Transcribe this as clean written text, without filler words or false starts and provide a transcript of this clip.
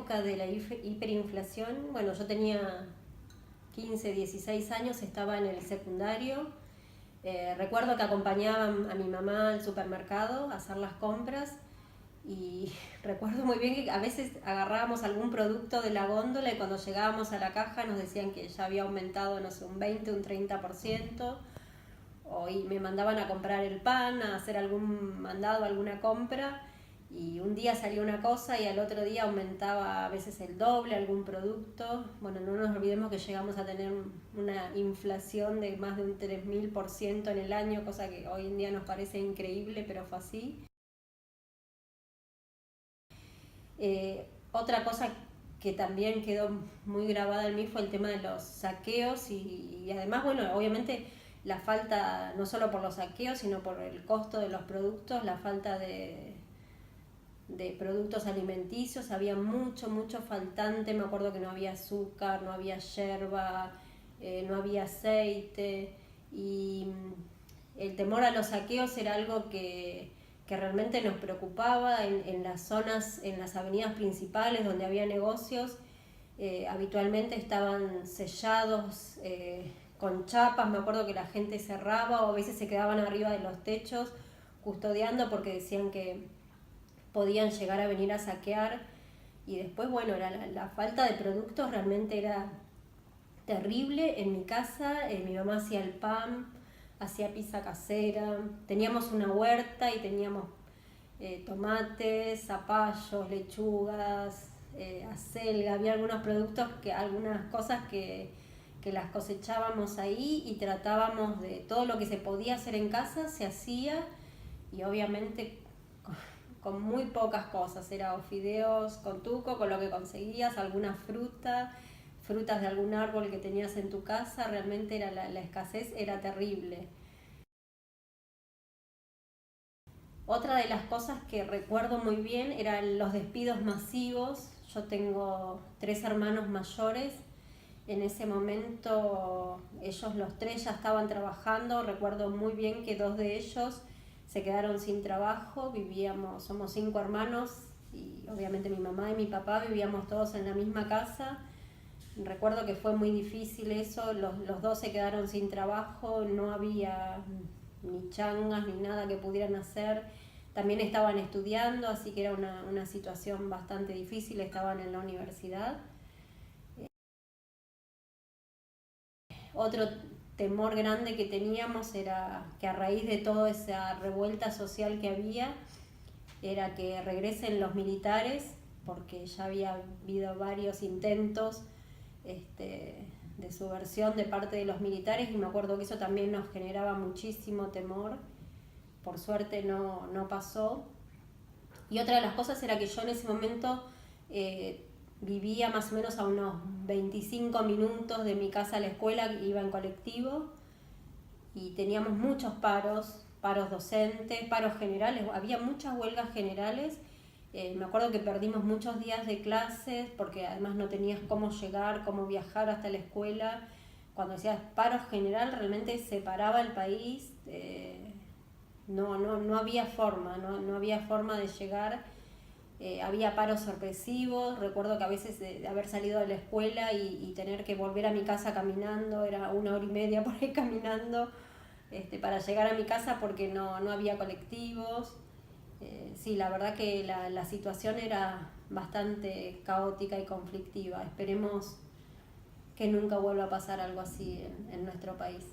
época de la hiperinflación, bueno, yo tenía 15, 16 años, estaba en el secundario. Recuerdo que acompañaba a mi mamá al supermercado a hacer las compras y recuerdo muy bien que a veces agarrábamos algún producto de la góndola y cuando llegábamos a la caja nos decían que ya había aumentado, no sé, un 20, un 30%, y me mandaban a comprar el pan, a hacer algún mandado, alguna compra, y un día salía una cosa y al otro día aumentaba a veces el doble algún producto. Bueno, no nos olvidemos que llegamos a tener una inflación de más de un 3000% en el año, cosa que hoy en día nos parece increíble, pero fue así. Otra cosa que también quedó muy grabada en mí fue el tema de los saqueos y además, bueno, obviamente la falta, no solo por los saqueos, sino por el costo de los productos, la falta de productos alimenticios, había mucho faltante. Me acuerdo que no había azúcar, no había yerba, no había aceite, y el temor a los saqueos era algo que realmente nos preocupaba en las zonas, en las avenidas principales donde había negocios. Habitualmente estaban sellados con chapas. Me acuerdo que la gente cerraba o a veces se quedaban arriba de los techos custodiando porque decían que podían llegar a venir a saquear. Y después, bueno, la falta de productos realmente era terrible. En mi casa mi mamá hacía el pan, hacía pizza casera, teníamos una huerta y teníamos tomates, zapallos, lechugas, acelga. Había algunos productos, algunas cosas que las cosechábamos ahí y tratábamos de todo lo que se podía hacer en casa, se hacía, y obviamente con muy pocas cosas. Era o fideos con tuco, con lo que conseguías, alguna frutas de algún árbol que tenías en tu casa. Realmente era la escasez era terrible. Otra de las cosas que recuerdo muy bien eran los despidos masivos. Yo tengo 3 hermanos mayores. En ese momento ellos los 3 ya estaban trabajando. Recuerdo muy bien que 2 de ellos se quedaron sin trabajo. Somos 5 hermanos y obviamente mi mamá y mi papá vivíamos todos en la misma casa. Recuerdo que fue muy difícil eso. Los 2 se quedaron sin trabajo, no había ni changas ni nada que pudieran hacer. También estaban estudiando, así que era una situación bastante difícil. Estaban en la universidad. Otro temor grande que teníamos era que a raíz de toda esa revuelta social que había, era que regresen los militares, porque ya había habido varios intentos de subversión de parte de los militares, y me acuerdo que eso también nos generaba muchísimo temor. Por suerte no pasó. Y otra de las cosas era que yo en ese momento vivía más o menos a unos 25 minutos de mi casa a la escuela, iba en colectivo, y teníamos muchos paros docentes, paros generales, había muchas huelgas generales. Me acuerdo que perdimos muchos días de clases porque además no tenías cómo llegar, cómo viajar hasta la escuela. Cuando decías paro general, realmente se paraba el país. No había forma, no había forma de llegar. Había paros sorpresivos. Recuerdo que a veces de haber salido de la escuela y tener que volver a mi casa caminando, era 1 hora y media por ahí caminando para llegar a mi casa porque no había colectivos. Sí, la verdad que la situación era bastante caótica y conflictiva. Esperemos que nunca vuelva a pasar algo así en nuestro país.